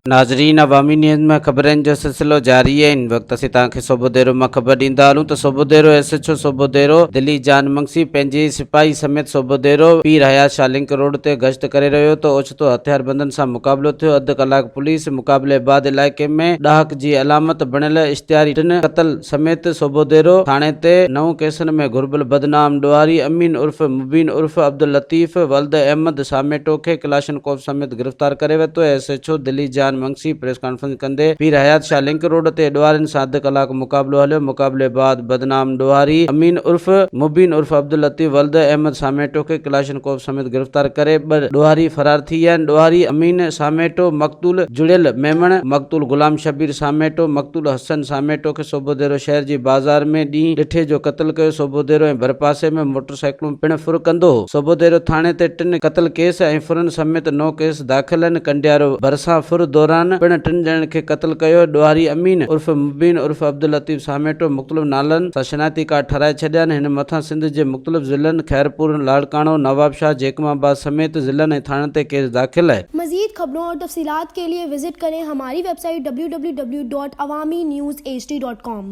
नाज़रीन, अवामी न्यूज़ में खबरनि जो सिलसिलो जारी है। इन वक्त असीं तव्हांखे सोभوديرو में खबर ॾींदा हलूं त सोभوديرو SHO सोभوديرو दिल्ली जान मंगसी पंहिंजे सिपाही समेत सोभوديرو पीर हयात शाह लिंक रोड ते गश्त करे रहियो तो ओचितो हथियारबंदनि सां मुक़ाबिलो थियो। अधु कलाक पुलिस मुक़ाबले बाद इलाइक़े में ॾाहक जी अलामत बणियल इश्तिहारी 3 क़तल समेत सोभوديرو थाणे ते 9 केसनि में घुर्बल बदनाम ॾोहारी अमीन उर्फ मुबीन उर्फ अब्दुल लतीफ़ वल्द अहमद सामेटो खे क्लाशनकोफ समेत गिरफ्तार करे वरितो। SHO दिल्ली जान मंगसी प्रेस कॉन्फ्रेंस कंदे पीर हयात शाह लिंक रोड ते ॾोहारियुनि सां अधु कलाक मुक़ाबिलो हलियो। मुक़ाबले बाद बदनाम ॾोहारी अमीन उर्फ मुबीन उर्फ अब्दुल लतीफ़ वल्द अहमद सामेटो खे क्लाशनकोफ समेत गिरफ्तार करे 2 ॾोहारी फरार थी विया आहिनि। ॾोहारी अमीन सामेटो मक़तूल जुड़ियल मेमण मक़तूल गुलाम शबीर सामेटो मक़तूल हसन सामेटो खे सोभوديرو शहर जी बाज़ार में ॾींहुं ॾिठे जो क़त्ल कयो। सोभوديرو ऐं भरपासे में मोटरसाइकिलूं पिण फुर कंदो हो। सोभوديرو थाणे ते 3 क़त्ल केस ऐं फुरन समेत 9 केस दाख़िल आहिनि। कंडियारो भरसां फुर दौरान पिण 3 ॼणनि खे क़त्ल कयो। ॾोहारी अमीन उर्फ मुबीन उर्फ अब्दुल लतीफ़ सामेटो मुख़्तलिफ़ नालनि सां शिनायती कार्ड ठाराए छॾिया आहिनि। हिन मथां सिंध जे मुख़्तलिफ़ ज़िलनि खैरपुर लाड़काणो नवाबशाह जेकमाबाद समेत ज़िलनि ऐं थाणनि ते केस दाख़िल आहे। मज़ीद खबरों और तफसीलात के लिए विजिट करें हमारी वेबसाइट www.awamiNewsHD.com।